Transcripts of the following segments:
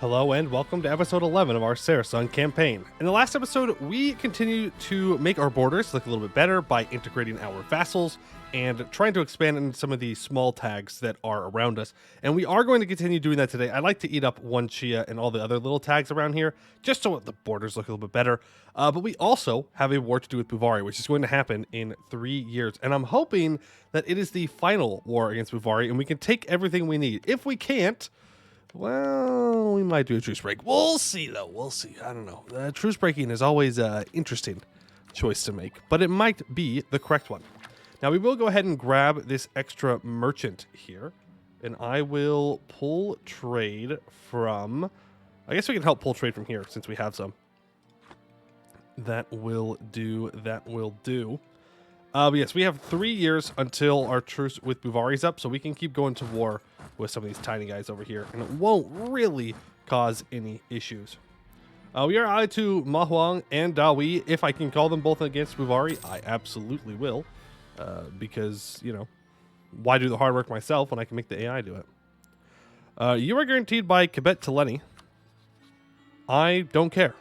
Hello and welcome to episode 11 of our Sarisung campaign. In the last episode, we continue to make our borders look a little bit better by integrating our vassals and trying to expand into some of the small tags that are around us. And we are going to continue doing that today. I'd like to eat up one Chia and all the other little tags around here, just so the borders look a little bit better. But we also have a war to do with Buvari, which is going to happen in 3 years. And I'm hoping that it is the final war against Buvari, and we can take everything we need. If we can't, well, we might do a truce break. We'll see, though. We'll see. I don't know. Truce breaking is always an interesting choice to make, but it might be the correct one. Now, we will go ahead and grab this extra merchant here, and I will pull trade from... I guess we can help pull trade from here, since we have some. That will do. That will do. But yes, we have 3 years until our truce with Buvari's up, so we can keep going to war with some of these tiny guys over here, and it won't really cause any issues. We are allied to Mahuang and Dawi. If I can call them both against Buvari, I absolutely will, because, you know, why do the hard work myself when I can make the AI do it? You are guaranteed by Kibet Teleni. I don't care.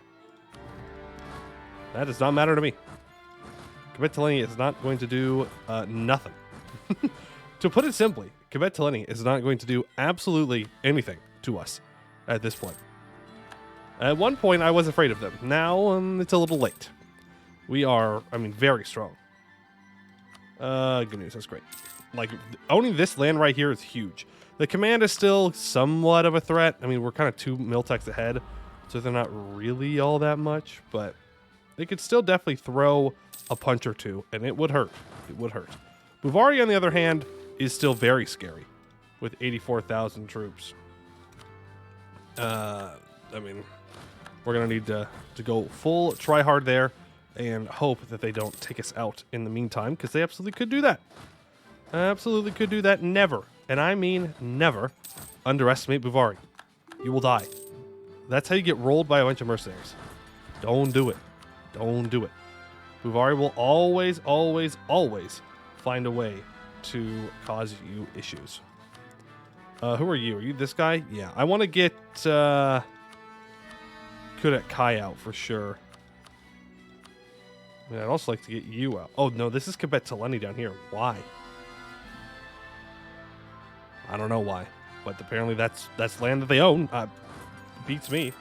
That does not matter to me. Kibet Teleni is not going to do nothing. To put it simply, Kibet Teleni is not going to do absolutely anything to us at this point. At one point, I was afraid of them. Now, it's a little late. We are, I mean, very strong. Good news, that's great. Like, owning this land right here is huge. The command is still somewhat of a threat. I mean, we're kind of 2 miltechs ahead, so they're not really all that much, but they could still definitely throw a punch or two, and it would hurt. It would hurt. Buvari, on the other hand, is still very scary with 84,000 troops. I mean, we're going to need to go full try hard there and hope that they don't take us out in the meantime, because they absolutely could do that. Absolutely could do that. Never, and I mean never, underestimate Buvari. You will die. That's how you get rolled by a bunch of mercenaries. Don't do it. Don't do it. Buvari will always, always, always find a way to cause you issues. Who are you? Are you this guy? Yeah, I want to get Kudet Kai out for sure. I mean, I'd also like to get you out. Oh, no, this is Kibet Teleni down here. Why? I don't know why, but apparently that's land that they own. Beats me.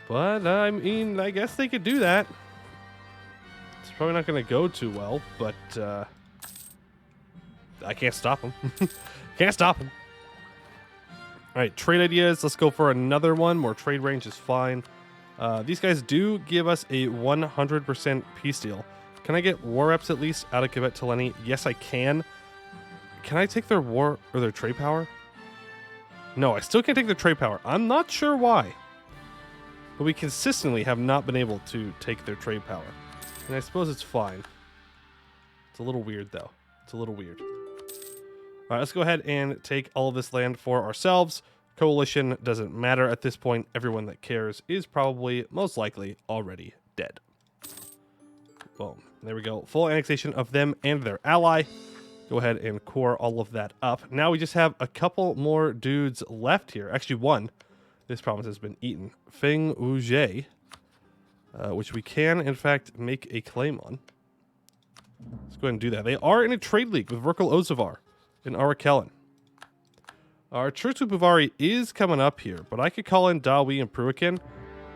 But, I mean, I guess they could do that. It's probably not going to go too well, but I can't stop them. Can't stop them. All right, trade ideas. Let's go for another one. More trade range is fine. These guys do give us a 100% peace deal. Can I get war reps at least out of Kibet Teleni? Yes, I can. Can I take their war or their trade power? No, I still can't take their trade power. I'm not sure why. But we consistently have not been able to take their trade power. And I suppose it's fine. It's a little weird, though. It's a little weird. All right, let's go ahead and take all of this land for ourselves. Coalition doesn't matter at this point. Everyone that cares is probably, most likely, already dead. Boom. There we go. Full annexation of them and their ally. Go ahead and core all of that up. Now we just have a couple more dudes left here. Actually, one. This province has been eaten. Feng Wuzhe, which we can, in fact, make a claim on. Let's go ahead and do that. They are in a trade league with Verkal Ozavar in Arakellen. Our truce with Buvari is coming up here, but I could call in Dawi and Pruikin,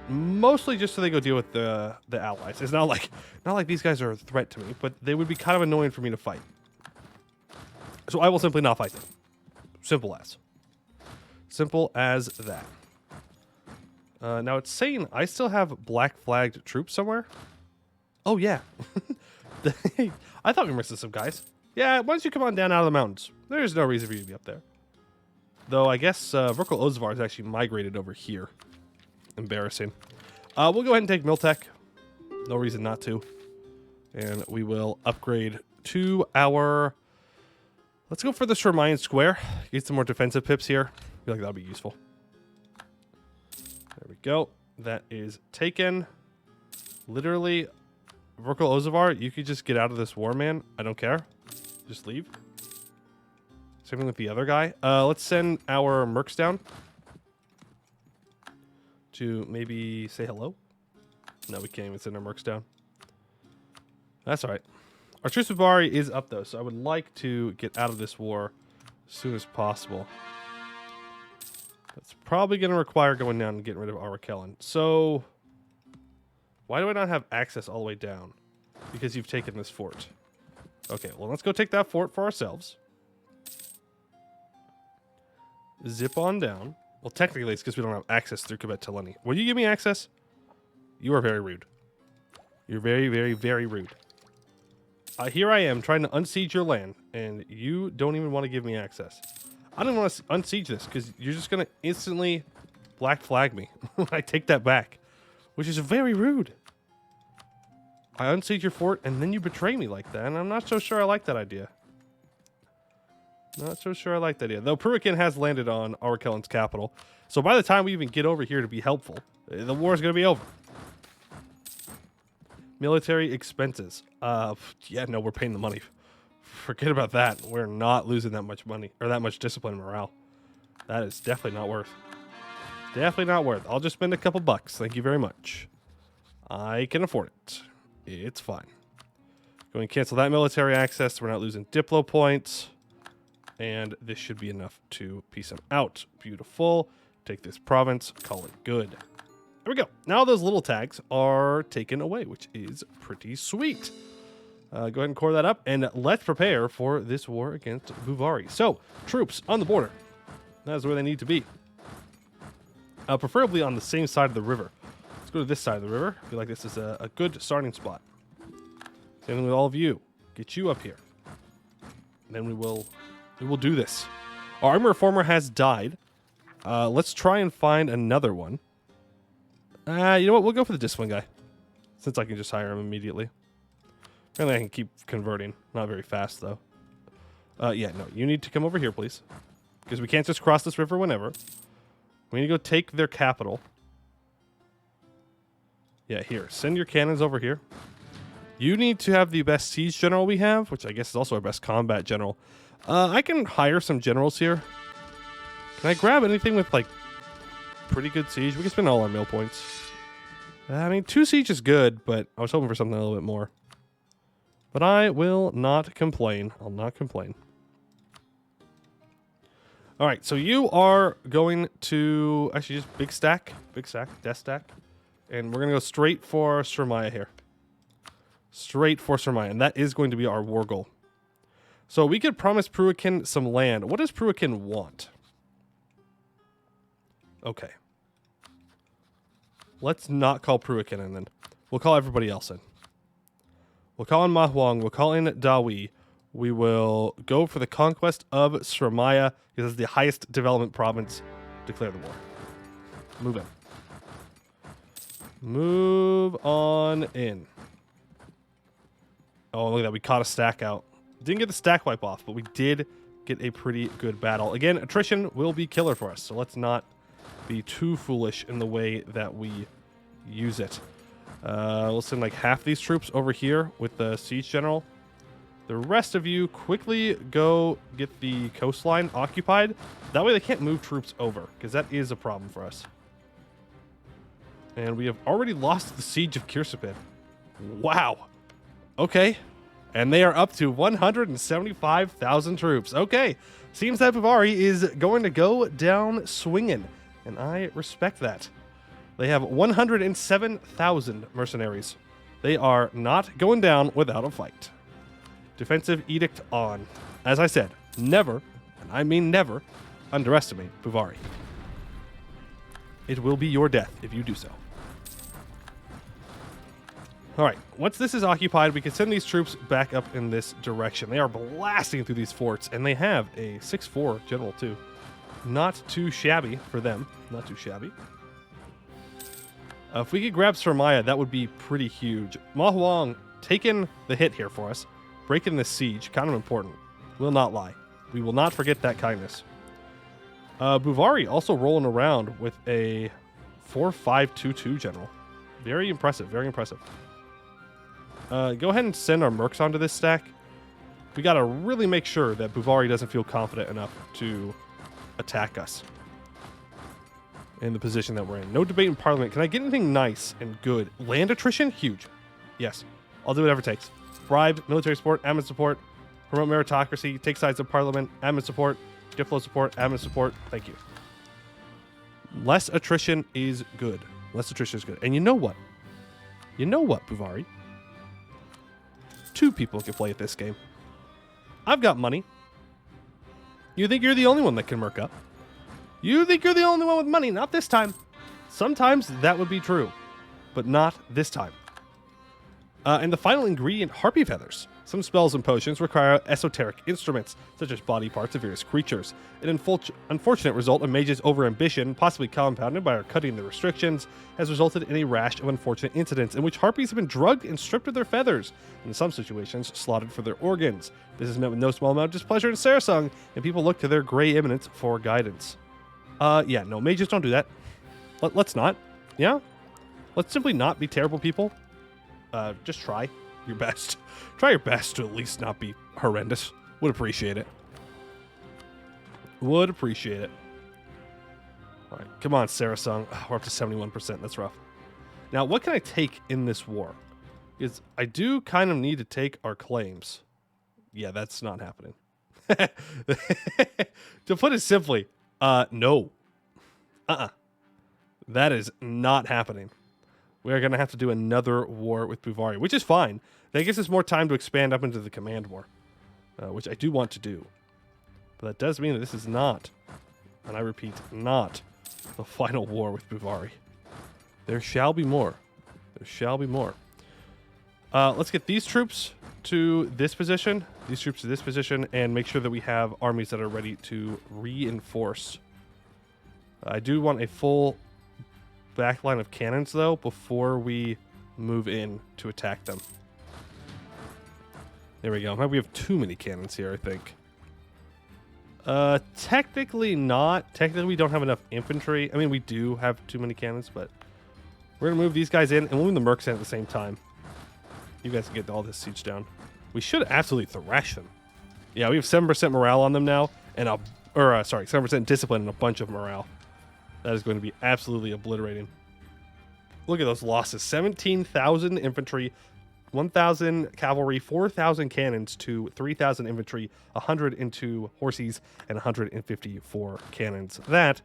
mostly just so they go deal with the allies. It's not like these guys are a threat to me, but they would be kind of annoying for me to fight. So I will simply not fight them. Simple as. Simple as that. Now it's saying I still have black flagged troops somewhere. Oh yeah. I thought we were missing some guys. Yeah, why don't you come on down out of the mountains? There's no reason for you to be up there. Though I guess Verkal Ozavar has actually migrated over here. Embarrassing. We'll go ahead and take Miltech. No reason not to. And we will upgrade to our... Let's go for the Shermayan Square. Get some more defensive pips here. I feel like that'll be useful. There we go. That is taken. Literally, Verkal Ozavar, you could just get out of this war, man. I don't care. Just leave. Same thing with the other guy. Let's send our mercs down. to maybe say hello? No, we can't even send our mercs down. That's all right. Our truce with Buvari is up, though, so I would like to get out of this war as soon as possible. That's probably going to require going down and getting rid of Arakellen. So, why do I not have access all the way down? Because you've taken this fort. Okay, well, let's go take that fort for ourselves. Zip on down. Well, technically, it's because we don't have access through Quebec Teleni. Will you give me access? You are very rude. You're very, very, very rude. Here I am trying to unsiege your land, and you don't even want to give me access. I don't want to unsiege this because you're just going to instantly black flag me. I take that back, which is very rude. I unsiege your fort, and then you betray me like that, and I'm not so sure I like that idea. Not so sure I like that idea. Though Pruikin has landed on Arakellen's capital, so by the time we even get over here to be helpful, the war is going to be over. Military expenses. Yeah, no, we're paying the money. Forget about that. We're not losing that much money or that much discipline and morale. That is definitely not worth. Definitely not worth. I'll just spend a couple bucks. Thank you very much. I can afford it. It's fine. Go and cancel that military access. We're not losing Diplo points. And this should be enough to peace them out. Beautiful. Take this province. Call it good. There we go. Now those little tags are taken away, which is pretty sweet. Go ahead and core that up, and let's prepare for this war against Bhuvari. So, troops on the border. That is where they need to be. Preferably on the same side of the river. Let's go to this side of the river. I feel like this is a good starting spot. Same thing with all of you. Get you up here. And then we will do this. Our armor reformer has died. Let's try and find another one. You know what? We'll go for the discipline guy, since I can just hire him immediately. Apparently I can keep converting. Not very fast, though. Yeah, no. You need to come over here, please. Because we can't just cross this river whenever. We need to go take their capital. Yeah, here. Send your cannons over here. You need to have the best siege general we have, which I guess is also our best combat general. I can hire some generals here. Can I grab anything with, like, pretty good siege? We can spend all our mill points. I mean, 2 siege is good, but I was hoping for something a little bit more. But I will not complain. I'll not complain. All right, so you are going to actually just big stack, death stack, and we're going to go straight for Sirmaya here. Straight for Sirmaya, and that is going to be our war goal. So we could promise Pruikin some land. What does Pruikin want? Okay. Let's not call Pruikin in then. We'll call everybody else in. We'll call in Mahuang. We'll call in Dawi. We will go for the conquest of Sirmaya, because it's the highest development province. Declare the war. Move in. Move on in. Oh, look at that. We caught a stack out. Didn't get the stack wipe off, but we did get a pretty good battle. Again, attrition will be killer for us, so let's not be too foolish in the way that we use it. We'll send like half these troops over here with the siege general. The rest of you quickly go get the coastline occupied. That way they can't move troops over, because that is a problem for us. And we have already lost the siege of Kirsipid. Wow. Okay. And they are up to 175,000 troops. Okay. Seems that Buvari is going to go down swinging. And I respect that. They have 107,000 mercenaries. They are not going down without a fight. Defensive edict on. As I said, never, and I mean never, underestimate Buvari. It will be your death if you do so. All right, once this is occupied, we can send these troops back up in this direction. They are blasting through these forts, and they have a 6-4 general too. Not too shabby for them. Not too shabby. If we could grab Sirmaya, that would be pretty huge. Mahuang taking the hit here for us. Breaking this siege, kind of important. Will not lie. We will not forget that kindness. Buvari also rolling around with a 4-5-2-2 general. Very impressive, very impressive. Go ahead and send our mercs onto this stack. We got to really make sure that Buvari doesn't feel confident enough to attack us. in the position that we're in. No debate in Parliament. Can I get anything nice and good? Land attrition? Huge. Yes. I'll do whatever it takes. Bribe, military support, admin support, promote meritocracy, take sides of Parliament, admin support, diplo support, admin support. Thank you. Less attrition is good. Less attrition is good. And you know what? You know what, Buvari? 2 people can play at this game. I've got money. You think you're the only one that can merc up. You think you're the only one with money. Not this time. Sometimes that would be true, but not this time. And the final ingredient, harpy feathers. Some spells and potions require esoteric instruments, such as body parts of various creatures. An unfortunate result of mages' overambition, possibly compounded by our cutting the restrictions, has resulted in a rash of unfortunate incidents in which harpies have been drugged and stripped of their feathers, and in some situations, slaughtered for their organs. This is met with no small amount of displeasure in Sarisung, and people look to their gray eminence for guidance. Yeah, no, mages don't do that. Let's not. Yeah? Let's simply not be terrible people. Just try your best. Try your best to at least not be horrendous. Would appreciate it. Would appreciate it. All right, come on, Sarisung. We're up to 71%. That's rough. Now, what can I take in this war? Because I do kind of need to take our claims. Yeah, that's not happening. To put it simply, no. That is not happening. We are going to have to do another war with Bhuvari, which is fine. That gives us more time to expand up into the command war, which I do want to do. But that does mean that this is not, and I repeat, not the final war with Bhuvari. There shall be more. There shall be more. Let's get these troops to this position, these troops to this position, and make sure that we have armies that are ready to reinforce. I do want a full backline of cannons, though, before we move in to attack them. There we go. We have too many cannons here, I think. Technically not. Technically, we don't have enough infantry. I mean, we do have too many cannons, but we're going to move these guys in, and we'll move the mercs in at the same time. You guys can get all this siege down. We should absolutely thrash them. Yeah, we have 7% morale on them now, and 7% discipline and a bunch of morale. That is going to be absolutely obliterating. Look at those losses. 17,000 infantry, 1,000 cavalry, 4,000 cannons to 3,000 infantry, 100 into horses, and 154 cannons. That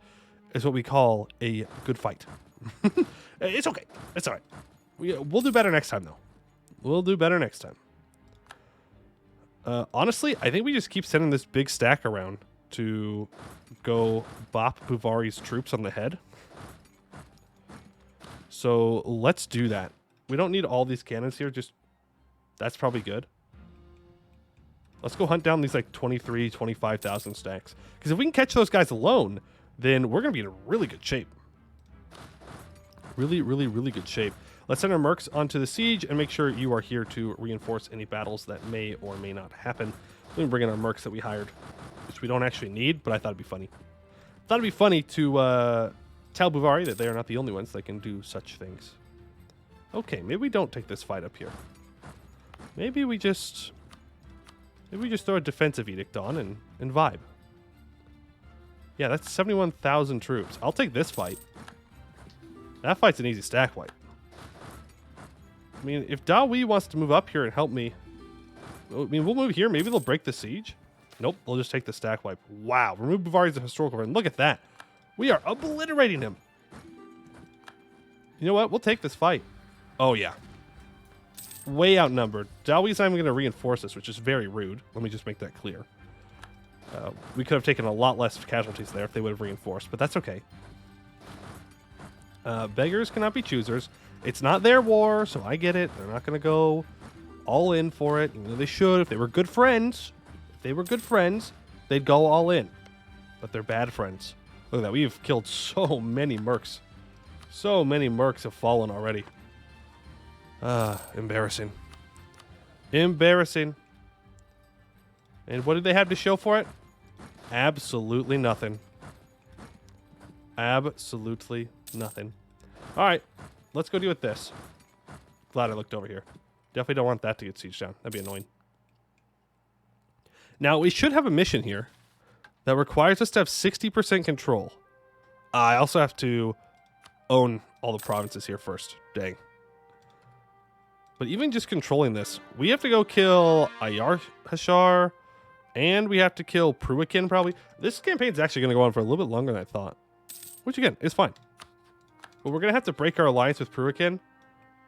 is what we call a good fight. It's okay. It's all right. We'll do better next time, though. We'll do better next time. Honestly, I think we just keep sending this big stack around to go bop Bhuvari's troops on the head. So let's do that. We don't need all these cannons here. Just that's probably good. Let's go hunt down these like 23, 25,000 stacks. Because if we can catch those guys alone, then we're going to be in really good shape. Really, really, really good shape. Let's send our mercs onto the siege and make sure you are here to reinforce any battles that may or may not happen. Let me bring in our mercs that we hired, which we don't actually need, but I thought it'd be funny. Thought it'd be funny to tell Buvari that they are not the only ones that can do such things. Okay, maybe we don't take this fight up here. Maybe we just throw a defensive edict on and vibe. Yeah, that's 71,000 troops. I'll take this fight. That fight's an easy stack wipe. I mean, if Dawi wants to move up here and help me, I mean, we'll move here. Maybe they'll break the siege. Nope, they'll just take the stack wipe. Wow, remove Bavari's historical friend. Look at that. We are obliterating him. You know what? We'll take this fight. Oh, yeah. Way outnumbered. Dawi's not even going to reinforce us, which is very rude. Let me just make that clear. We could have taken a lot less casualties there if they would have reinforced, but that's okay. Beggars cannot be choosers. It's not their war, so I get it. They're not going to go all in for it. Even though they should. If they were good friends, they'd go all in. But they're bad friends. Look at that. We've killed so many mercs. So many mercs have fallen already. Embarrassing. Embarrassing. And what did they have to show for it? Absolutely nothing. Absolutely nothing. All right. Let's go deal with this. Glad I looked over here. Definitely don't want that to get sieged down. That'd be annoying. Now, we should have a mission here that requires us to have 60% control I also have to own all the provinces here first. Dang. But even just controlling this, we have to go kill Ayar-Hashar, and we have to kill Pruikin probably. This campaign's actually going to go on for a little bit longer than I thought. Which again, is fine. But we're going to have to break our alliance with Pruikin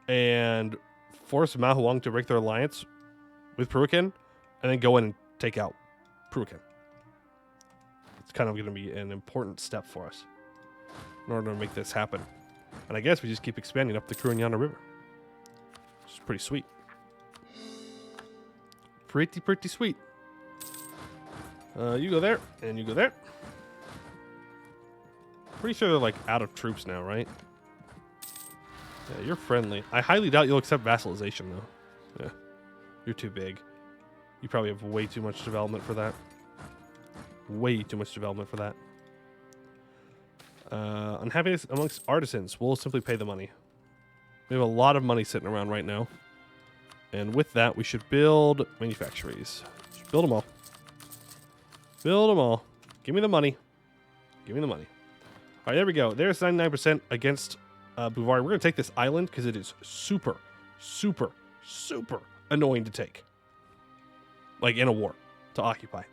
and force Mahuang to break their alliance with Pruikin and then go in and take out Pruikin. It's kind of going to be an important step for us in order to make this happen. And I guess we just keep expanding up the Kurinyana River. Which is pretty sweet. Pretty sweet. You go there, and you go there. Pretty sure they're like out of troops now, right? Yeah, you're friendly. I highly doubt you'll accept vassalization, though. Yeah, you're too big. You probably have way too much development for that. Way too much development for that. Unhappiness amongst artisans. We'll simply pay the money. We have a lot of money sitting around right now. And with that, we should build manufactories. Build them all. Build them all. Give me the money. Give me the money. All right, there we go. There's 99% against Buvari. We're going to take this island because it is super annoying to take. Like in a war, to occupy.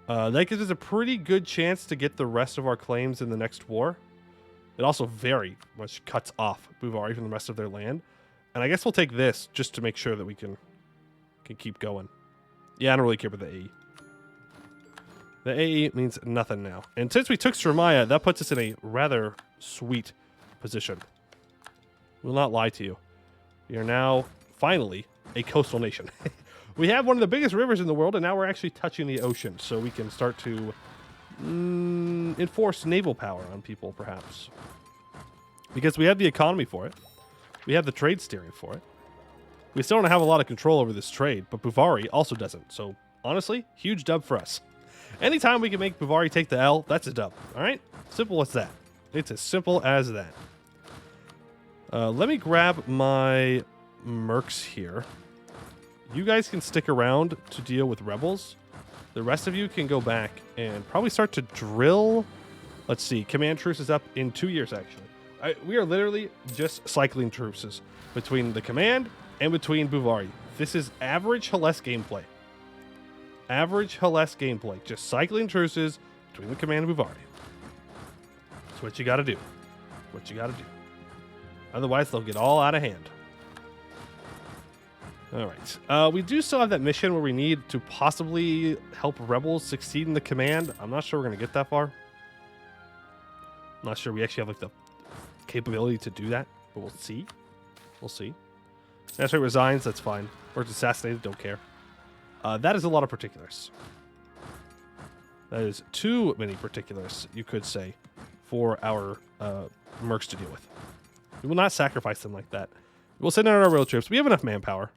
That gives us a pretty good chance to get the rest of our claims in the next war. It also very much cuts off Buvari from the rest of their land. And I guess we'll take this just to make sure that we can keep going. Yeah, I don't really care about the AE. The AE means nothing now. And since we took Sremaya, that puts us in a rather sweet position. Will not lie to you. We are now, finally, a coastal nation. We have one of the biggest rivers in the world, and now we're actually touching the ocean, so we can start to enforce naval power on people, perhaps. Because we have the economy for it. We have the trade steering for it. We still don't have a lot of control over this trade, but Buvari also doesn't. So, honestly, huge dub for us. Anytime we can make Buvari take the L, that's a dub. All right? Simple as that. It's as simple as that. Let me grab my mercs here. You guys can stick around to deal with rebels. The rest of you can go back and probably start to drill. Let's see. Command truce is up in 2 years, actually. We are literally just cycling truces between the command and between Buvari. This is average Hellas gameplay. Average Hellas gameplay. Just cycling truces between the command and Buvari. That's what you got to do. What you got to do. Otherwise, they'll get all out of hand. All right. We do still have that mission where we need to possibly help rebels succeed in the command. I'm not sure we're going to get that far. I'm not sure we actually have like the capability to do that, but we'll see. We'll see. Nasri resigns. That's fine. Or it's assassinated. Don't care. That is a lot of particulars. That is too many particulars, you could say, for our mercs to deal with. We will not sacrifice them like that. We will send out our road trips. We have enough manpower.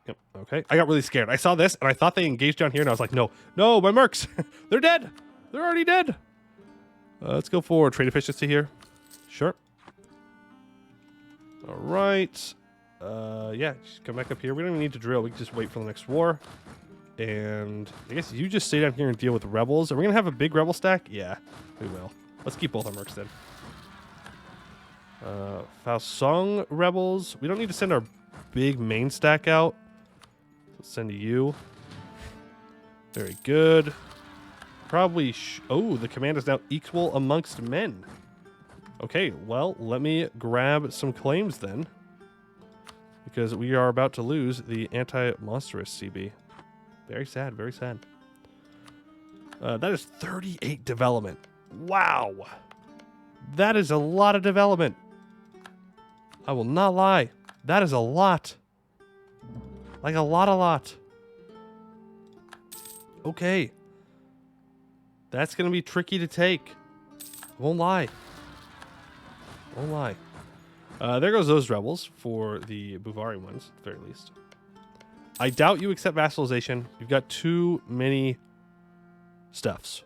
Yep. Okay. I got really scared. I saw this and I thought they engaged down here, and I was like, no, my mercs, they're dead. They're already dead. Let's go for trade efficiency here. Sure. All right. Yeah, just come back up here. We don't even need to drill. We can just wait for the next war. And I guess you just stay down here and deal with rebels. Are we going to have a big rebel stack? Yeah, we will. Let's keep both our mercs then. Faosung rebels. We don't need to send our big main stack out. Let's send you. Very good. Probably. Oh, the command is now equal amongst men. Okay, well, let me grab some claims then. Because we are about to lose the anti-monstrous CB. Very sad, very sad. That is 38 development. Wow. That is a lot of development. I will not lie. That is a lot. Like a lot. Okay. That's going to be tricky to take. Won't lie. Won't lie. There goes those rebels for the Buvari ones, at the very least. I doubt you accept vassalization. You've got too many stuffs.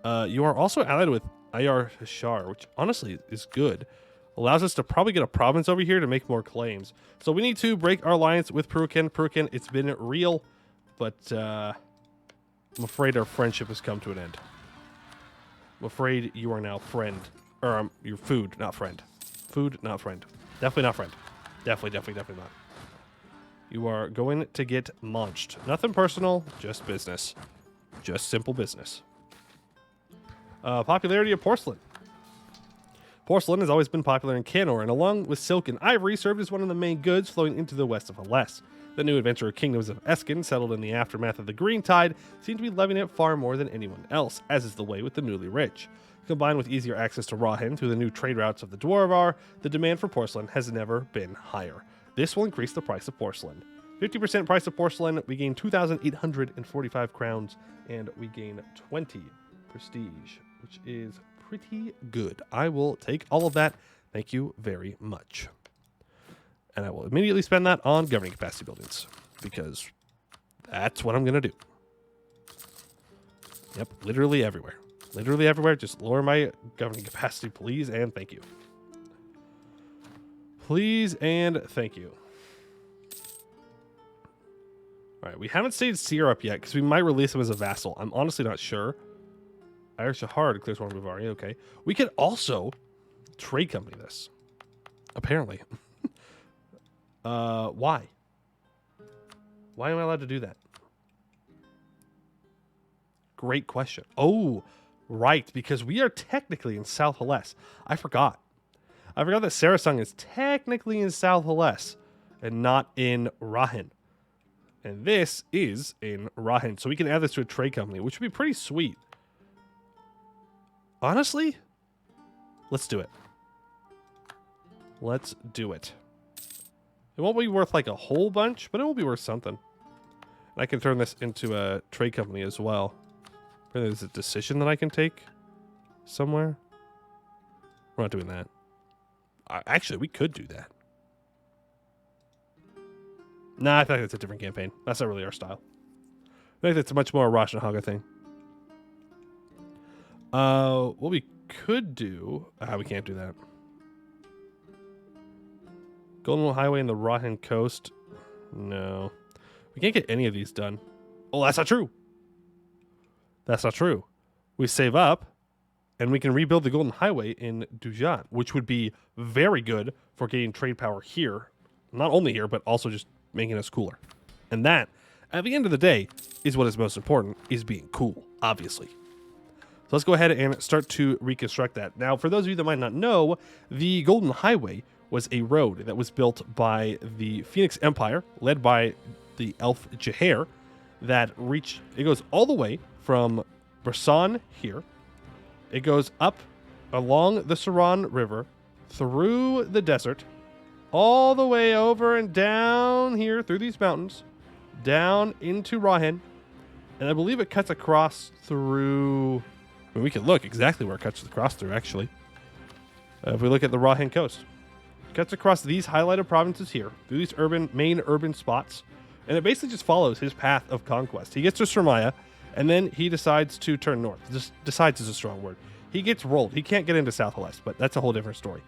You are also allied with Ayar-Hashar, which honestly is good. Allows us to probably get a province over here to make more claims. So we need to break our alliance with Pruikin. Pruikin, it's been real, but I'm afraid our friendship has come to an end. I'm afraid you are now friend. Or your food, not friend. Food, not friend. Definitely not friend. Definitely not. You are going to get munched. Nothing personal, just business. Just simple business. Popularity of porcelain. Porcelain has always been popular in Canor, and along with silk and ivory, served as one of the main goods flowing into the west of Hellas. The new adventurer kingdoms of Eskin, settled in the aftermath of the Green Tide, seem to be loving it far more than anyone else, as is the way with the newly rich. Combined with easier access to Rahen through the new trade routes of the Dwarvar, the demand for porcelain has never been higher. This will increase the price of porcelain. 50% price of porcelain, we gain 2,845 crowns, and we gain 20 prestige, which is pretty good. I will take all of that. Thank you very much. And I will immediately spend that on governing capacity buildings, because that's what I'm going to do. Yep, literally everywhere. Literally everywhere. Just lower my governing capacity, please, and thank you. Please and thank you. All right, we haven't stayed Seer up yet, because we might release him as a vassal. I'm honestly not sure. Irish hard clears one Bhuvari. Okay. We could also trade company this. Apparently. Why? Why am I allowed to do that? Great question. Oh, right, because we are technically in South Hellas. I forgot. I forgot that Sarisung is technically in South Hellas and not in Rahen. And this is in Rahen. So we can add this to a trade company, which would be pretty sweet. Honestly, let's do it. Let's do it. It won't be worth like a whole bunch, but it will be worth something. And I can turn this into a trade company as well. Maybe there's a decision that I can take somewhere. We're not doing that. Actually, we could do that. Nah, I feel like that's a different campaign. That's not really our style. I think that's a much more Rosh and Haga thing. What we could do... we can't do that. Golden Highway and the Rahen Coast. No. We can't get any of these done. Oh, that's not true. That's not true. We save up, and we can rebuild the Golden Highway in Dujan, which would be very good for getting trade power here. Not only here, but also just making us cooler. And that, at the end of the day, is what is most important, is being cool, obviously. So let's go ahead and start to reconstruct that. Now, for those of you that might not know, the Golden Highway was a road that was built by the Phoenix Empire, led by the elf Jahair, that it goes all the way from Brisson here. It goes up along the Saran River, through the desert, all the way over and down here through these mountains, down into Rahen, and I believe it cuts across through... I mean, we can look exactly where it cuts across through, actually. If we look at the Rahen coast. It cuts across these highlighted provinces here, through these main urban spots, and it basically just follows his path of conquest. He gets to Sirmaya, and then he decides to turn north. Decides is a strong word. He gets rolled. He can't get into South Hellas, but that's a whole different story.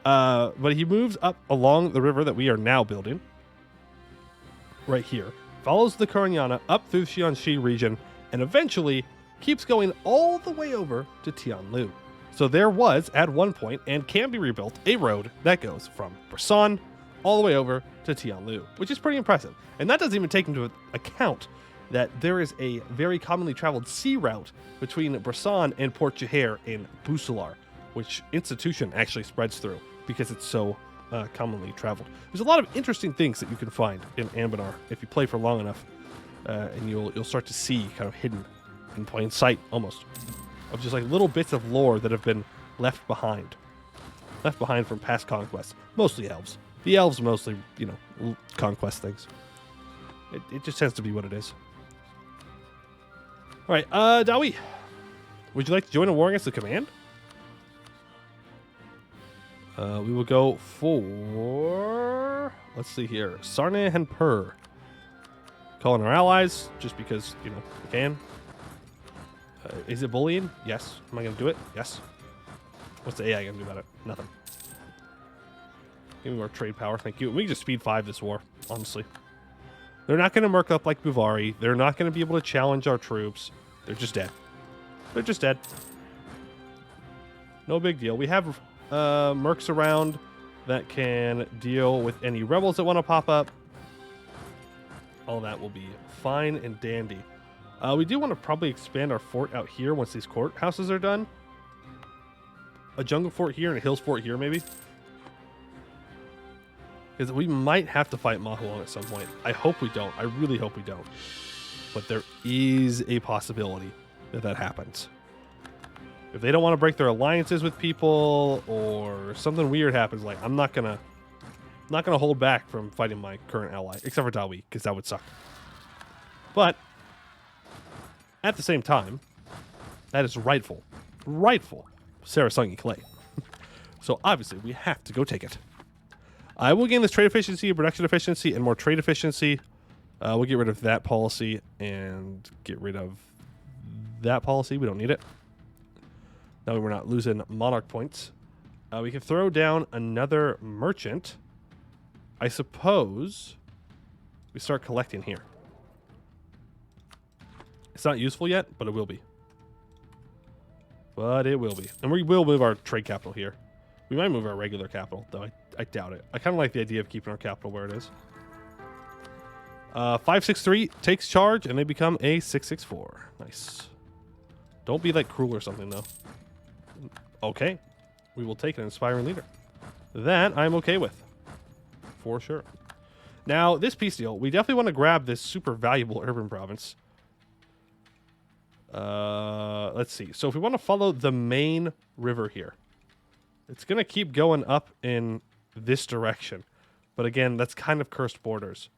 But he moves up along the river that we are now building, right here, follows the Karinyana up through the Xianxi region, and eventually keeps going all the way over to Tianlu. So there was, at one point, and can be rebuilt, a road that goes from Brisson all the way over to Tianlu, which is pretty impressive. And that doesn't even take into account that there is a very commonly traveled sea route between Brisson and Port Jahair in Busalar, which Institution actually spreads through because it's so commonly traveled. There's a lot of interesting things that you can find in Anbennar if you play for long enough, and you'll start to see kind of hidden in plain sight, almost, of just like little bits of lore that have been left behind from past conquests. Mostly elves. The elves mostly, conquest things. It just tends to be what it is. All right, Dawi, would you like to join a war against the command? We will go for, let's see here, Sarne and Pur. Calling our allies, just because, we can. Is it bullying? Yes. Am I going to do it? Yes. What's the AI going to do about it? Nothing. Give me more trade power, thank you. We can just speed 5 this war, honestly. They're not going to merc up like Buvari. They're not going to be able to challenge our troops. They're just dead. They're just dead. No big deal. We have mercs around that can deal with any rebels that want to pop up. All that will be fine and dandy. We do want to probably expand our fort out here once these courthouses are done. A jungle fort here and a hills fort here, maybe. Because we might have to fight Mahuang at some point. I hope we don't. I really hope we don't. But there is a possibility that that happens. If they don't want to break their alliances with people or something weird happens, like I'm not gonna hold back from fighting my current ally, except for Dawi, because that would suck. But at the same time, that is rightful Sarisung clay. So obviously we have to go take it. I will gain this trade efficiency, production efficiency, and more trade efficiency. We'll get rid of that policy and get rid of that policy. We don't need it. That way we're not losing monarch points. We can throw down another merchant. I suppose we start collecting here. It's not useful yet, but it will be. But it will be. And we will move our trade capital here. We might move our regular capital, though I doubt it. I kind of like the idea of keeping our capital where it is. 563 takes charge, and they become a 664. Nice. Don't be like cruel or something, though. Okay. We will take an inspiring leader. That I'm okay with. For sure. Now, this peace deal, we definitely want to grab this super valuable urban province. Let's see. So if we want to follow the main river here, it's going to keep going up in this direction. But again, that's kind of cursed borders.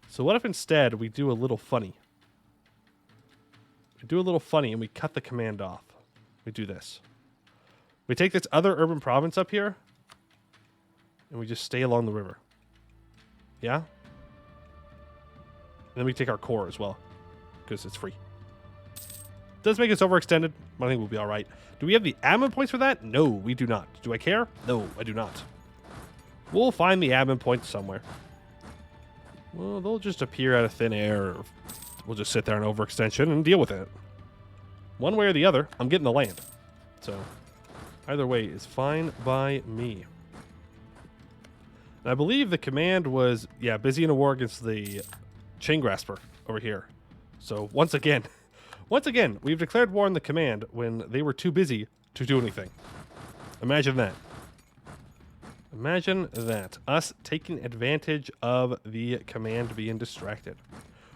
So what if instead we do a little funny? We do a little funny and we cut the command off. We do this. We take this other urban province up here and we just stay along the river. Yeah? And then we take our core as well because it's free. Does make us overextended, but I think we'll be all right. Do we have the admin points for that? No, we do not. Do I care? No, I do not. We'll find the admin points somewhere. Well, they'll just appear out of thin air. Or we'll just sit there in overextension and deal with it. One way or the other, I'm getting the land. So, either way is fine by me. And I believe the command was, yeah, busy in a war against the Chain Grasper over here. So, once again, we've declared war on the command when they were too busy to do anything. Imagine that. Imagine that. Us taking advantage of the command being distracted.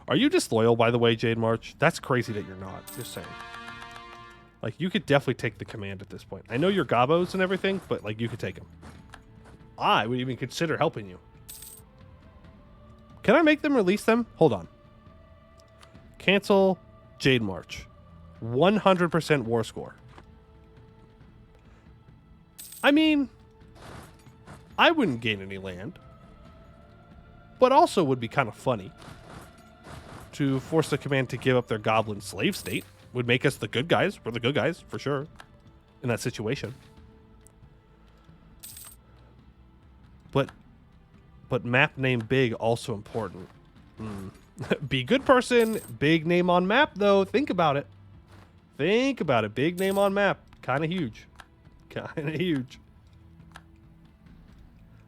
Are you disloyal, by the way, Jade March? That's crazy that you're not. Just saying. Like, you could definitely take the command at this point. I know you're gobos and everything, but, like, you could take them. I would even consider helping you. Can I make them release them? Hold on. Cancel Jade March. 100% war score. I mean, I wouldn't gain any land. But also would be kind of funny. To force the command to give up their goblin slave state. Would make us the good guys. We're the good guys, for sure. In that situation. But map name big, also important. Be good person. Big name on map, though. Think about it. Think about it. Big name on map. Kind of huge. Kind of huge.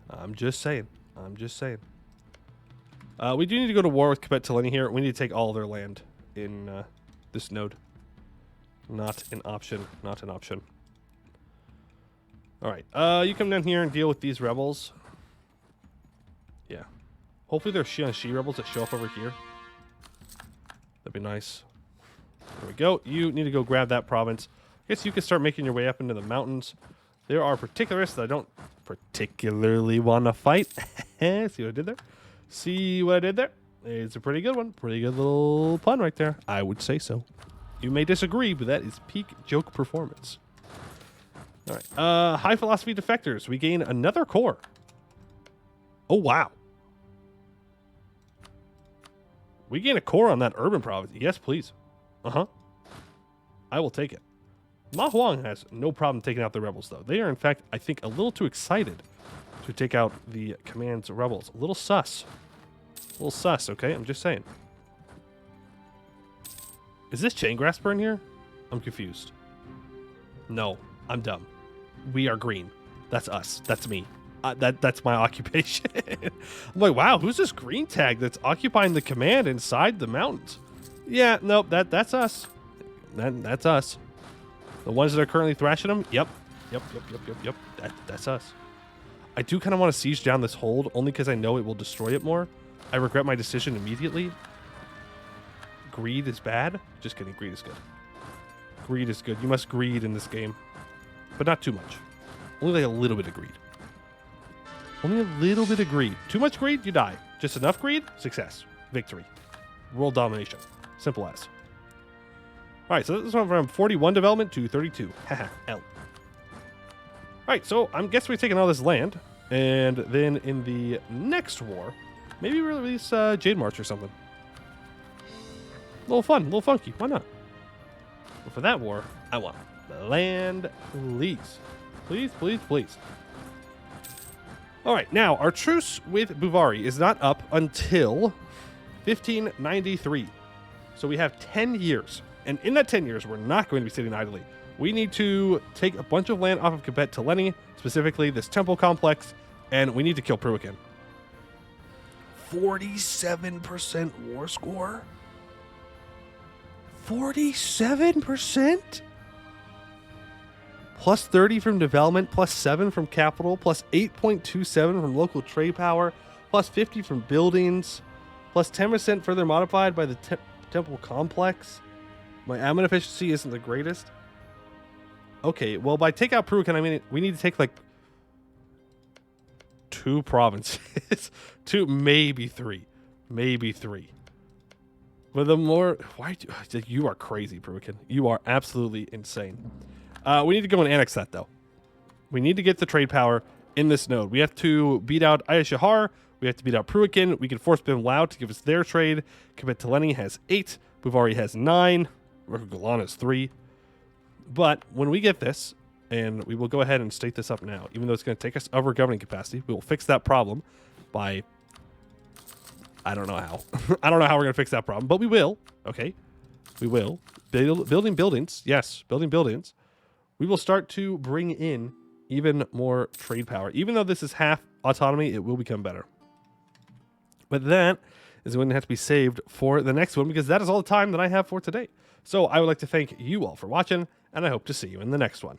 I'm just saying. I'm just saying. We do need to go to war with Quebec Teleni here. We need to take all of their land in this node. Not an option. Not an option. All right. You come down here and deal with these rebels. Yeah. Hopefully they're Shi rebels that show up over here. That'd be nice. There we go. You need to go grab that province. I guess you can start making your way up into the mountains. There are particularists that I don't particularly want to fight. See what I did there? See what I did there? It's a pretty good one. Pretty good little pun right there. I would say so. You may disagree, but that is peak joke performance. All right. High philosophy defectors. We gain another core. Oh, wow. We gain a core on that urban province. Yes, please. Uh-huh. I will take it. Ma Huang has no problem taking out the rebels, though. They are, in fact, I think, a little too excited to take out the command's rebels. A little sus. A little sus, okay? I'm just saying. Is this Chain Grasper in here? I'm confused. No, I'm dumb. we are green. That's us. That's me. That's my occupation. I'm like, wow, who's this green tag that's occupying the command inside the mountains? Yeah, nope, that's us. That's us. The ones that are currently thrashing them. Yep. That's us. I do kind of want to siege down this hold only because I know it will destroy it more. I regret my decision immediately. Greed is bad. Just kidding. Greed is good. Greed is good. You must greed in this game, but not too much. Only like a little bit of greed. Only a little bit of greed. Too much greed, you die. Just enough greed, success, victory, world domination. Simple as. All right, so this went from 41 development to 32. Haha, L. All right, so I guess we're taking all this land, and then in the next war, maybe we release Jade March or something. A little fun, a little funky. Why not? But for that war, I want land, please. Please, please, please. All right, now our truce with Buvari is not up until 1593. So we have 10 years. And in that 10 years, we're not going to be sitting idly. We need to take a bunch of land off of Kibet Teleni, specifically this temple complex, and we need to kill Pruikin. 47% war score? 47%? Plus 30 from development, plus 7 from capital, plus 8.27 from local trade power, plus 50 from buildings, plus 10% further modified by the temple complex. My admin efficiency isn't the greatest. Okay, well, by take out Pruikin, I mean, we need to take like 2 provinces. 2, maybe 3. Maybe 3. But the more... Why do you are crazy, Pruikin. You are absolutely insane. We need to go and annex that, though. We need to get the trade power in this node. We have to beat out Ayashahar. We have to beat out Pruikin. We can force Bim Lao to give us their trade. Kibet Teleni has 8. Buvari has 9. Galan has 3. But when we get this, and we will go ahead and state this up now, even though it's going to take us over governing capacity, we will fix that problem by... I don't know how. I don't know how we're going to fix that problem, but we will. Okay. We will. Building buildings. Yes, building buildings. We will start to bring in even more trade power. Even though this is half autonomy, it will become better. But that is going to have to be saved for the next one because that is all the time that I have for today. So I would like to thank you all for watching, and I hope to see you in the next one.